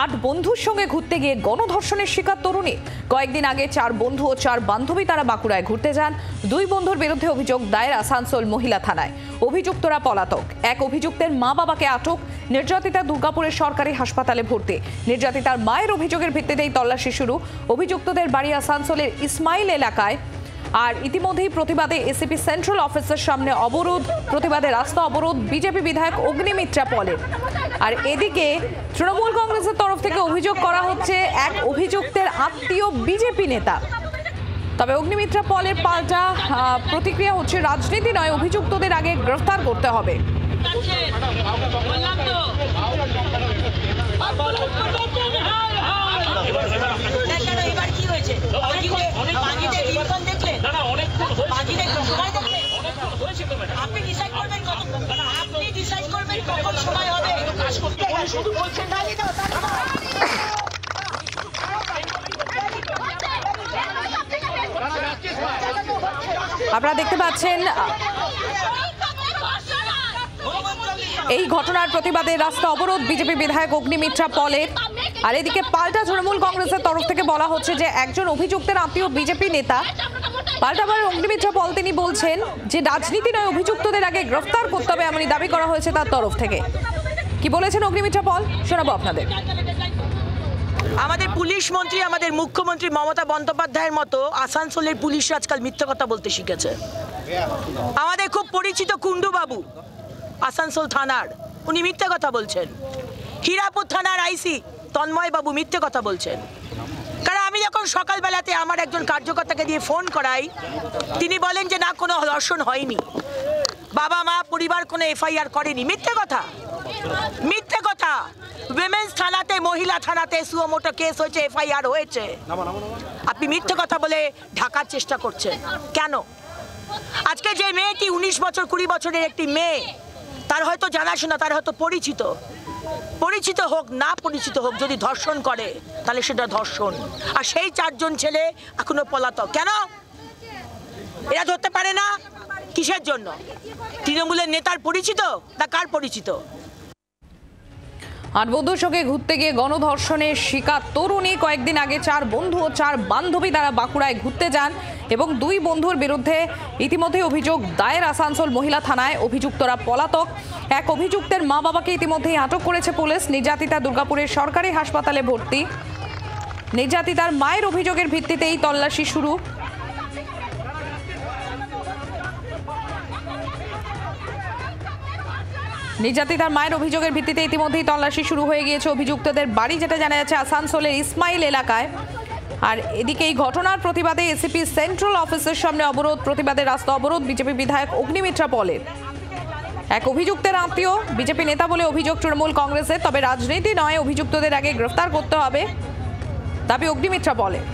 8 বন্ধুর সঙ্গে ঘুরতে গিয়ে গণধর্ষণের শিকার তরুণী। কয়েকদিন আগে 4 বন্ধু ও 4 বান্ধবী তারা বাঁকুড়ায় ঘুরতে যান। 2 বন্ধুর বিরুদ্ধে অভিযোগ দায়ের আসানসোল মহিলা থানায়। অভিযুক্তরা পলাতক। এক অভিযুক্তের মা বাবাকে আটক। নির্যাতিতা দুর্গাপুরের সরকারি হাসপাতালে ভর্তি। নির্যাতিতার মায়ের অভিযোগের ভিত্তিতেই তল্লাশি শুরু। অভিযুক্তদের বাড়ি আসানসোলের ইসমাইল এলাকায়। আর ইতিমধ্যেই প্রতিবাদে এসিপি সেন্ট্রাল অফিসের সামনে অবরোধ। প্রতিবাদে রাস্তা অবরোধ বিজেপি বিধায়ক অগ্নিমিত্রা পলের। আর এদিকে তৃণমূল কংগ্রেসের তরফ থেকে অভিযোগ করা হচ্ছে এক অভিযুক্তের আত্মীয় বিজেপি নেতা। তবে অগ্নিমিত্রা পলের পাল্টা প্রতিক্রিয়া হচ্ছে, রাজনীতি নয়, অভিযুক্তদের আগে গ্রেফতার করতে হবে। আপনারা দেখতে পাচ্ছেন এই ঘটনার প্রতিবাদে রাস্তা অবরোধ বিজেপি বিধায়ক অগ্নিমিত্রা পলের। আর এদিকে পাল্টা তৃণমূল কংগ্রেসের তরফ থেকে বলা হচ্ছে যে একজন অভিযুক্তের আত্মীয় বিজেপি নেতা। পাল্টাবার অগ্নিমিত্রা পল তিনি বলছেন যে রাজনীতি নয়, অভিযুক্তদের আগে গ্রেফতার করতে হবে, এমনই দাবি করা হয়েছে তার তরফ থেকে। কি বলেছেন অগ্নিমিত্রা পল শোনাবো আপনাদের। আমাদের পুলিশ মন্ত্রী, আমাদের মুখ্যমন্ত্রী মমতা বন্দ্যোপাধ্যায়ের মতো আসানসোলের পুলিশ আজকাল মিথ্যে কথা বলতে শিখেছে। আমাদের খুব পরিচিত কুন্ডু বাবু আসানসোল থানার, উনি মিথ্যে কথা বলছেন। হীরাপুর থানার আইসি তন্ময় বাবু মিথ্যে কথা বলছেন। কারণ আমি যখন সকালবেলাতে আমার একজন কার্যকর্তাকে দিয়ে ফোন করাই, তিনি বলেন যে না, কোনো ধর্ষণ হয়নি, বাবা মা পরিবার কোনো এফআইআর করেনি। মিথ্যে কথা, মিথ্যে কথা। উইমেন্স থানাতে, মহিলা থানাতে সুমোটো কেস হয়েছে, এফআইআর হয়েছে। আপনি মিথ্যে কথা বলে ঢাকার চেষ্টা করছেন কেন? আজকে যে মেয়েটি 19 বছর 20 বছরের একটি মেয়ে, তার হয়তো জানাশোনা, তার হয়তো পরিচিত হোক না পরিচিত হোক, যদি ধর্ষণ করে তাহলে সেটা ধর্ষণ। আর সেই 4 জন ছেলে এখনো পলাতক। কেন এরা ধরতে পারে না? কিসের জন্য? তৃণমূলের নেতার পরিচিত না কার পরিচিত? 8 বন্ধুর সঙ্গে ঘুরতে গিয়ে গণধর্ষণের শিকার তরুণী। কয়েকদিন আগে 4 বন্ধু ও 4 বান্ধবী তারা বাঁকুড়ায় ঘুরতে যান এবং 2 বন্ধুর বিরুদ্ধে ইতিমধ্যে অভিযোগ দায়ের আসানসোল মহিলা থানায়। অভিযুক্তরা পলাতক। এক অভিযুক্তের মা বাবাকে ইতিমধ্যেই আটক করেছে পুলিশ। নির্যাতিতা দুর্গাপুরের সরকারি হাসপাতালে ভর্তি। নির্যাতিতার মায়ের অভিযোগের ভিত্তিতেই তল্লাশি শুরু। নির্যাতিতার মায়ের অভিযোগের ভিত্তিতে ইতিমধ্যেই তল্লাশি শুরু হয়ে গিয়েছে। অভিযুক্তদের বাড়ি, যেটা জানা যাচ্ছে, আসানসোলের ইসমাইল এলাকায়। আর এদিকে এই ঘটনার প্রতিবাদে এসিপি সেন্ট্রাল অফিসের সামনে অবরোধ। প্রতিবাদে রাস্তা অবরোধ বিজেপি বিধায়ক অগ্নিমিত্রা পলের। এক অভিযুক্তের আত্মীয় বিজেপি নেতা বলে অভিযোগ তৃণমূল কংগ্রেসের। তবে রাজনীতি নয়, অভিযুক্তদের আগে গ্রেফতার করতে হবে, দাবি অগ্নিমিত্রা পলের।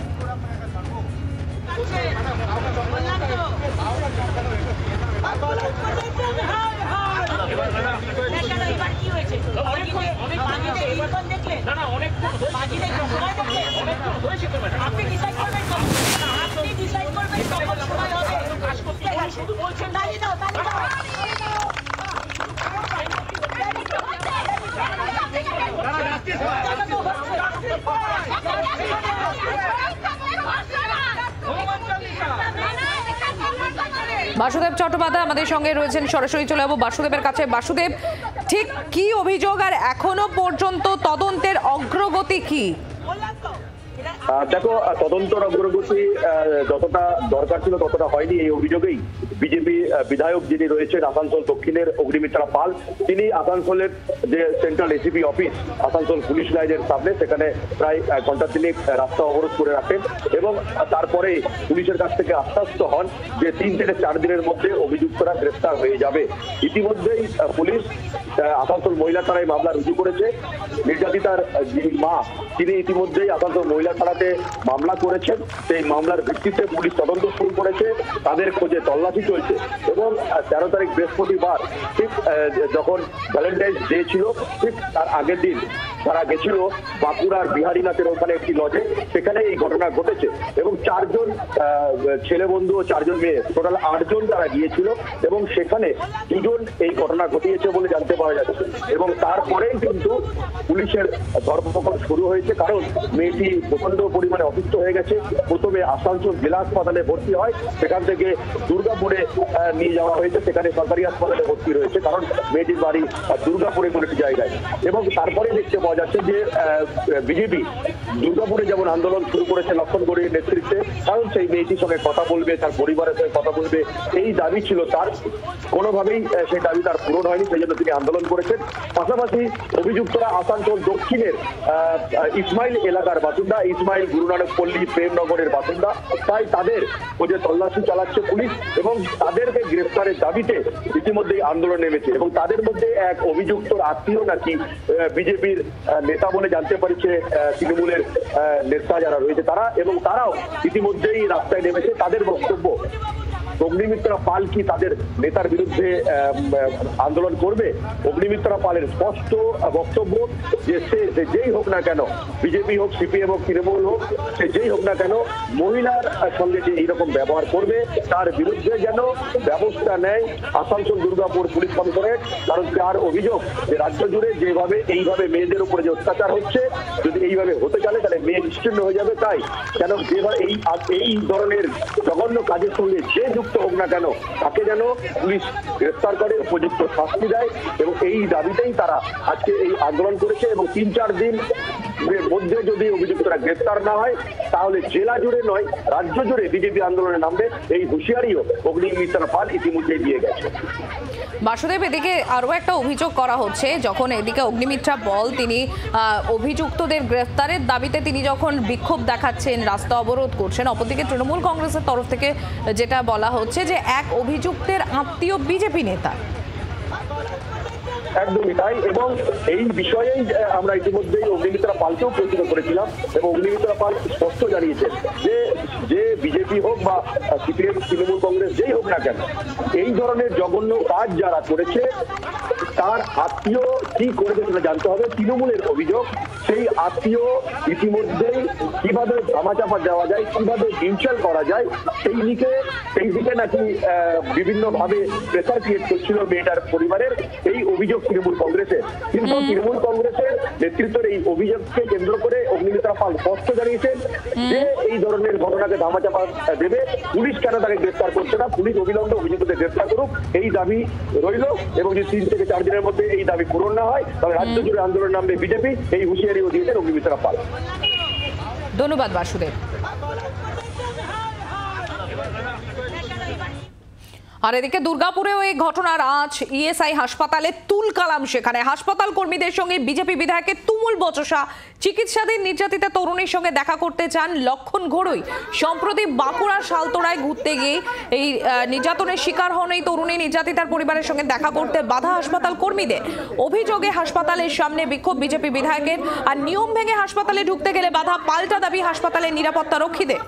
বাসুদেব চট্টোপাধ্যায় আমাদের সঙ্গে রয়েছেন, সরাসরি চলে যাবো বাসুদেবের কাছে। বাসুদেব, ঠিক কি অভিযোগ আর এখনো পর্যন্ত তদন্তের অগ্রগতি কি? দেখো, তদন্তের অগ্রগতি যতটা দরকার ছিল ততটা হয়নি। এই অভিযোগেই বিজেপি বিধায়ক যিনি রয়েছেন আসানসোল দক্ষিণের, অগ্নিমিত্রা পাল, তিনি আসানসোলের যে central ACP office Asansol police লাইনের সামনে, সেখানে প্রায় ঘন্টা 3 রাস্তা অবরোধ করে রাখেন এবং তারপরে পুলিশের কাছ থেকে আশ্বস্ত হন যে 3 থেকে 4 দিনের মধ্যে অভিযুক্তরা গ্রেফতার হয়ে যাবে। ইতিমধ্যেই পুলিশ আসানসোল মহিলা থানায় মামলা রুজু করেছে। নির্যাতিতার যিনি মা, তিনি ইতিমধ্যেই আসানসোল মহিলা থানাতে মামলা করেছেন। সেই মামলার ভিত্তিতে পুলিশ তদন্ত শুরু করেছে, তাদের খোঁজে তল্লাশি চলছে। এবং 13 তারিখ বৃহস্পতিবার, ঠিক যখন ভ্যালেন্টাইন্স ডে ছিল, ঠিক তার আগের দিন তারা গেছিল বাঁকুড়ার বিহারীনাথের ওখানে একটি লজে, সেখানে এই ঘটনা ঘটেছে এবং 4 জন ছেলে বন্ধু ও 4 জন মেয়ে, টোটাল 8 জন তারা গিয়েছিল এবং সেখানে 2 জন এই ঘটনা ঘটিয়েছে বলে জানতে পারা যাচ্ছে এবং তারপরেই কিন্তু পুলিশের ধরপকড় শুরু হয়েছে, কারণ মেয়েটি প্রচন্ড পরিমাণে অসুস্থ হয়ে গেছে। প্রথমে আসানসোল জেলা হাসপাতালে ভর্তি হয়, সেখান থেকে দুর্গাপুরে নিয়ে যাওয়া হয়েছে, সেখানে সরকারি হাসপাতালে ভর্তি রয়েছে, কারণ মেয়েটির বাড়ি দুর্গাপুরে কোনো একটি জায়গায়। এবং তারপরে দেখতে পাওয়া যাচ্ছে যে বিজেপি দুর্গাপুরে যেমন আন্দোলন শুরু করেছে লক্ষণ গড়ির নেতৃত্বে, কারণ সেই মেয়েটির সঙ্গে কথা বলবে, তার পরিবারের সঙ্গে কথা বলবে, এই দাবি ছিল তার। কোনোভাবেই সেই দাবি তার পূরণ হয়নি, সেই জন্য তিনি আন্দোলন করেছেন। পাশাপাশি অভিযুক্তরা আসানসোল দক্ষিণের ইসমাইল এলাকার বাসিন্দা, ইসমাইল গুরুনানক পল্লী প্রেমনগরের বাসিন্দা, তাই তাদের খোঁজে তল্লাশি চালাচ্ছে পুলিশ এবং তাদেরকে গ্রেফতারের দাবিতে ইতিমধ্যেই আন্দোলন নেমেছে। এবং তাদের মধ্যে এক অভিযুক্তর আত্মীয় নাকি বিজেপির নেতা বলে জানতে পারছে তৃণমূলের নেতা যারা রয়েছে তারা, এবং তারাও ইতিমধ্যেই রাস্তায় নেমেছে। তাদের বক্তব্য, অগ্নিমিত্রা পাল কি তাদের নেতার বিরুদ্ধে আন্দোলন করবে? অগ্নিমিত্রা পালের স্পষ্ট বক্তব্য যে সে যেই হোক না কেন, বিজেপি হোক, সিপিএম হোক, তৃণমূল হোক, সে যেই হোক না কেন, মহিলার সঙ্গে যে এইরকম ব্যবহার করবে তার বিরুদ্ধে যেন ব্যবস্থা নেয় আসানসোল দুর্গাপুর পুলিশ কমিশনারেট। কারণ তার অভিযোগ যে রাজ্য জুড়ে যেভাবে এইভাবে মেয়েদের উপরে যে অত্যাচার হচ্ছে, যদি এইভাবে হতে চলে তাহলে মেয়ে নিশ্চিন্ন হয়ে যাবে। তাই কেন যেভাবে এই ধরনের জঘন্য কাজের সঙ্গে যে যুক্ত হোক না কেন তাকে যেন পুলিশ গ্রেফতার করে, উপযুক্ত শাস্তি দেয়। এবং এই দাবিতেই তারা আজকে এই আন্দোলন করেছে এবং 3-4 দিন মধ্যে যদি অভিযুক্তরা গ্রেফতার না হয় তাহলে জেলা জুড়ে নয়, রাজ্য জুড়ে বিজেপি আন্দোলনে নামবে, এই হুঁশিয়ারিও অগ্নিমিত্রা পাল ইতিমধ্যে দিয়ে গেছে। বাসুদেব, এদিকে আরও একটা অভিযোগ করা হচ্ছে, যখন এদিকে অগ্নিমিত্রা বল তিনি অভিযুক্তদের গ্রেফতারের দাবিতে তিনি যখন বিক্ষোভ দেখাচ্ছেন, রাস্তা অবরোধ করছেন, অপরদিকে তৃণমূল কংগ্রেসের তরফ থেকে যেটা বলা হচ্ছে যে এক অভিযুক্তের আত্মীয় বিজেপি নেতা। একদমই তাই, এবং এই বিষয়েই আমরা ইতিমধ্যেই অগ্নিমিত্রা পালকেও প্রশ্ন করেছিলাম এবং অগ্নিমিত্রা পাল স্পষ্ট জানিয়েছেন যে বিজেপি হোক বা সিপিএম, তৃণমূল কংগ্রেস যেই হোক না কেন, এই ধরনের জঘন্য কাজ যারা করেছে তার আত্মীয় কি করেছে সেটা জানতে হবে। তৃণমূলের অভিযোগ সেই আত্মীয় ইতিমধ্যেই কিভাবে ধামাচাপা দেওয়া যায়, কিভাবে ইনসাল করা যায়, সেই দিকে নাকি বিভিন্নভাবে প্রেসার ক্রিয়েট করছিল মেয়েটার পরিবারের, এই অভিযোগ তৃণমূল কংগ্রেসের। কিন্তু তৃণমূল কংগ্রেসের নেতৃত্বের এই অভিযোগকে কেন্দ্র করে অগ্নিমিত্রা পাল স্পষ্ট জানিয়েছেন যে এই ধরনের ঘটনাকে ধামাচাপা দেবে, পুলিশ কেন তাকে গ্রেফতার করছে না, পুলিশ অবিলম্বে অভিযুক্তদের গ্রেফতার করুক, এই দাবি রইল। এবং যদি 3 থেকে 4 দিনের মধ্যে এই দাবি পূরণ না হয় তাহলে রাজ্য জুড়ে আন্দোলন নামবে বিজেপি, এই হুঁশিয়ারিও দিয়েছেন অগ্নিমিত্রা পাল। ধন্যবাদ বাসুদেব। আর এদিকে দুর্গাপুরেও এই ঘটনার আঁচ ইএসআই হাসপাতালে তুলকালাম। সেখানে হাসপাতাল কর্মীদের সঙ্গে বিজেপি বিধায়কের তুমুল বচসা। চিকিৎসাধীন নির্যাতিতা তরুণীর সঙ্গে দেখা করতে চান লক্ষণ ঘড়ুই। সম্প্রতি বাঁকুড়ার শালতোড়ায় ঘুরতে গিয়ে এই নির্যাতনের শিকার হন এই তরুণী। নির্যাতিতার পরিবারের সঙ্গে দেখা করতে বাধা হাসপাতাল কর্মীদের। অভিযোগে হাসপাতালের সামনে বিক্ষোভ বিজেপি বিধায়কের। আর নিয়ম ভেঙে হাসপাতালে ঢুকতে গেলে বাধা, পাল্টা দাবি হাসপাতালের নিরাপত্তা রক্ষীদের।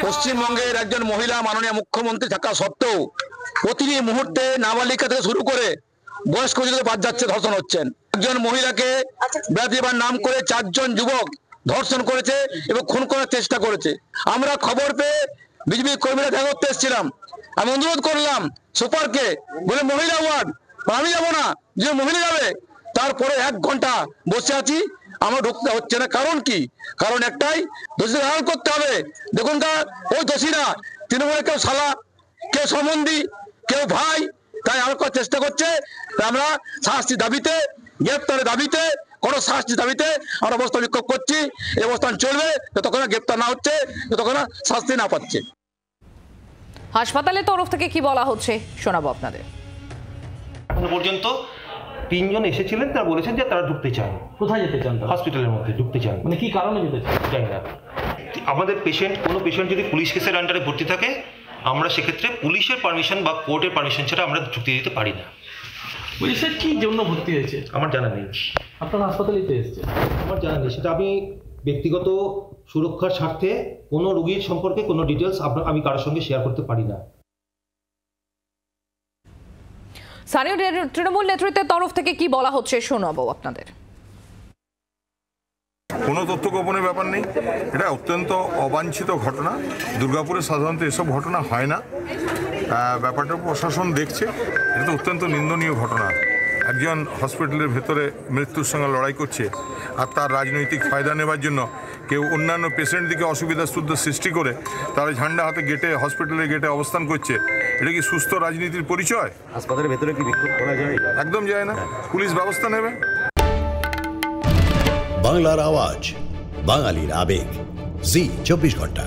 পশ্চিমবঙ্গের একজন মহিলা মাননীয় মুখ্যমন্ত্রী থাকা সত্ত্বেও প্রতিটি মুহূর্তে নাবালিকা থেকে শুরু করে বয়স্ক বাদ যাচ্ছে, ধর্ষণ হচ্ছেন। একজন মহিলাকে বেদিবার নাম করে 4 জন যুবক ধর্ষণ করেছে এবং খুন করার চেষ্টা করেছে। আমরা খবর পেয়ে বিজেপি কর্মীরা দেখা করতে এসেছিলাম। আমি অনুরোধ করলাম সুপারকে, বলে মহিলা ওয়ার্ড, আমি যাবো না, যে মহিলা যাবে। তারপরে 1 ঘন্টা বসে আছি, আমার ঢুকতে হচ্ছে না। কারণ কি? কারণ একটাই, দোষীদের আড়াল করতে হবে। দেখুন ওই দোষীরা তৃণমূলের কেউ শালা, কেউ সম্বন্ধী, কেউ ভাই, তাই আড়াল করার চেষ্টা করছে। আমরা শাস্তি দাবিতে, গ্রেপ্তারের দাবিতে, কোন শাস্তি দাবিতে আমরা অবস্থান বিক্ষোভ করছি। এই অবস্থান চলবে যতক্ষণ গ্রেপ্তার না হচ্ছে, যতক্ষণ শাস্তি না পাচ্ছে। হাসপাতালের তরফ থেকে কি বলা হচ্ছে শোনাবো আপনাদের। এখনো পর্যন্ত 3 জন এসেছিলেন, তারা বলেছেন যে তারা ঢুকতে চান। কোথায় যেতে চান? হসপিটালের মধ্যে ঢুকতে চান। মানে কি কারণে যেতে চান জানি না। আমাদের কোনো পেশেন্ট যদি পুলিশ কেসের আন্ডারে ভর্তি থাকে, আমরা সেক্ষেত্রে পুলিশের পারমিশন বা কোর্টের পারমিশন ছাড়া আমরা ঢুকতে দিতে পারি না। পুলিশের কি জন্য ভর্তি হয়েছে আমার জানা নেই। আপনার হাসপাতালেই তো এসেছে। আমার জানা নেই, সেটা আমি ব্যক্তিগত সুরক্ষার স্বার্থে কোনো রোগীর সম্পর্কে কোনো ডিটেলস আমি কারোর সঙ্গে শেয়ার করতে পারি না। স্থানীয় তৃণমূল নেতৃত্বের তরফ থেকে কি বলা হচ্ছে শোনাবো আপনাদের। কোনো তথ্য গোপনের ব্যাপার নেই, এটা অত্যন্ত অবাঞ্ছিত ঘটনা। দুর্গাপুরে সাধারণত এসব ঘটনা হয় না। ব্যাপারটা প্রশাসন দেখছে, এটা তো অত্যন্ত নিন্দনীয় ঘটনা। একজন হসপিটালের ভেতরে মৃত্যুর সঙ্গে লড়াই করছে আর তার রাজনৈতিক ফায়দা নেবার জন্য কেউ অন্যান্য পেশেন্টদিকে অসুবিধা সৃষ্টি করে তারা ঝান্ডা হাতে গেটে হসপিটালের গেটে অবস্থান করছে। এটা কি সুস্থ রাজনীতির পরিচয়? হাসপাতালের ভেতরে কি বিক্ষোভ করা যায়? একদম যায় না, পুলিশ ব্যবস্থা নেবে। বাংলার আওয়াজ, বাঙালির আবেগ, জি 24 ঘন্টা।